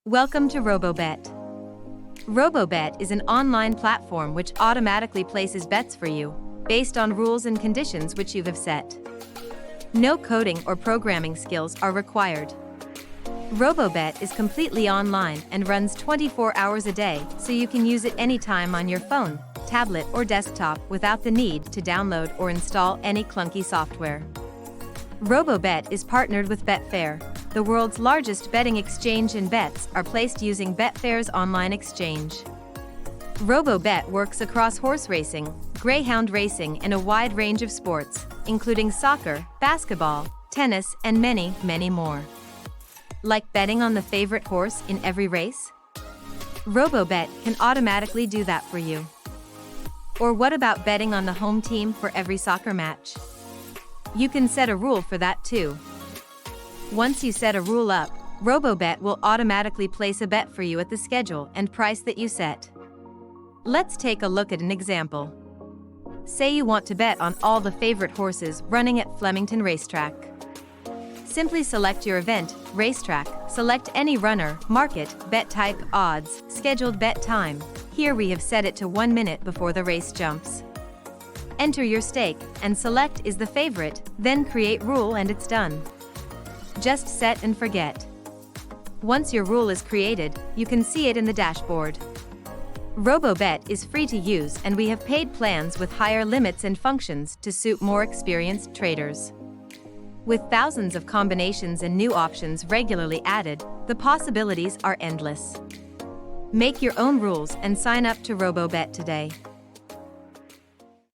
Welcome to Robo Bet. Robo Bet is an online platform which automatically places bets for you, based on rules and conditions which you have set. No coding or programming skills are required. Robo Bet is completely online and runs 24 hours a day, so you can use it anytime on your phone, tablet or desktop without the need to download or install any clunky software. Robo Bet is partnered with Betfair, the world's largest betting exchange, and bets are placed using Betfair's online exchange. Robo Bet works across horse racing, greyhound racing, and a wide range of sports, including soccer, basketball, tennis, and many, many more. Like betting on the favorite horse in every race? Robo Bet can automatically do that for you. Or what about betting on the home team for every soccer match? You can set a rule for that too. Once you set a rule up, RoboBet will automatically place a bet for you at the schedule and price that you set. Let's take a look at an example. Say you want to bet on all the favorite horses running at Flemington Racetrack. Simply select your event, racetrack, select any runner, market, bet type, odds, scheduled bet time. Here we have set it to 1 minute before the race jumps. Enter your stake and select is the favorite, then create rule and it's done. Just set and forget. Once your rule is created, you can see it in the dashboard. RoboBet is free to use and we have paid plans with higher limits and functions to suit more experienced traders. With thousands of combinations and new options regularly added, the possibilities are endless. Make your own rules and sign up to RoboBet today.